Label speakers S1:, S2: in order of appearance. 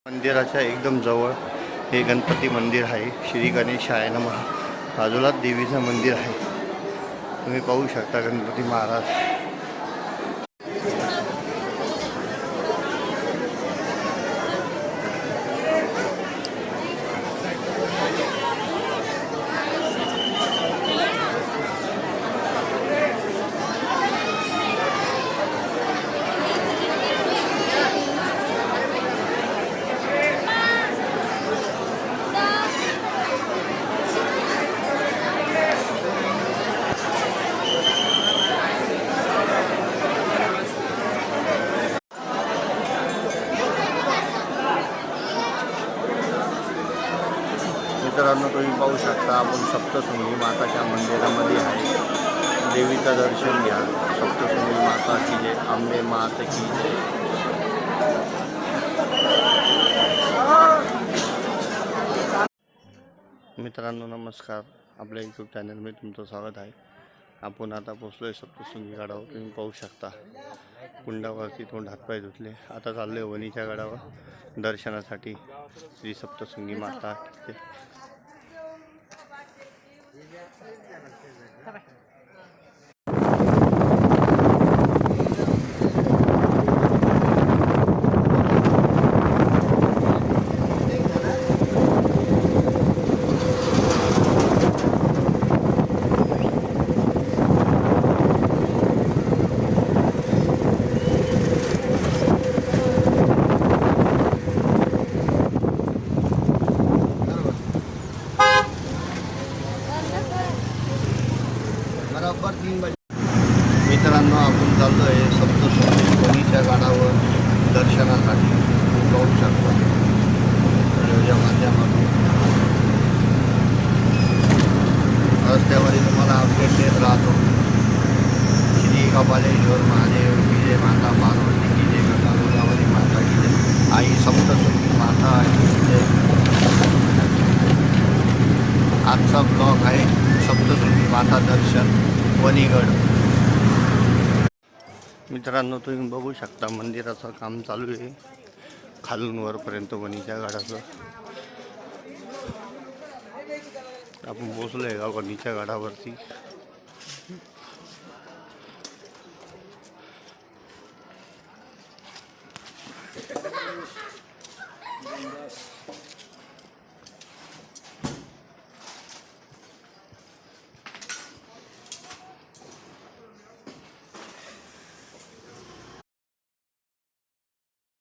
S1: मंदिराच्या एकदम जवळ हे गणपती मंदिर आहे. श्री गणेशाय नमः. बाजूला देवीचं मंदिर आहे. तुम्ही पाहू शकता गणपती महाराज. मित्रांनो, तुम्ही पाहू शकता आपण सप्तशृंगी माताच्या मंदिरामध्ये आहे. देवीचं दर्शन घ्या. सप्तशृंगी माता की जय, अंबे मात की जय. मित्रांनो नमस्कार, आपल्या यूट्यूब चॅनलमध्ये तुमचं स्वागत आहे. आपण आता पोचलो आहे सप्तशृंगी गडावर. तुम्ही पाहू शकता कुंडावरती तोंड हातपाय धुतले. आता चाललो आहे वणीच्या गडावर दर्शनासाठी. श्री सप्तशृंगी माता की जय. मित्रांनो, आपण चाललो आहे सप्तशृंगी वणीच्या गडावर दर्शनासाठी. पाहू शकता व्हिडिओच्या माध्यमातून रस्त्यामध्ये तुम्हाला अपडेट देत राहतो. श्री कपालेश्वर महादेव की जय, माता पार्वती की जय, गंगागोदावरी माता की जय, आई सप्तशृंगी माता की जय. आजचा ब्लॉग आहे सप्तशृंगी माता दर्शन वणीगड. मित्रांनो, तुम्ही बघू शकता मंदिराचं काम चालू आहे खालून वरपर्यंत वणीच्या गडाचं. आपण पोचलो आहे का वणीच्या गडावरती.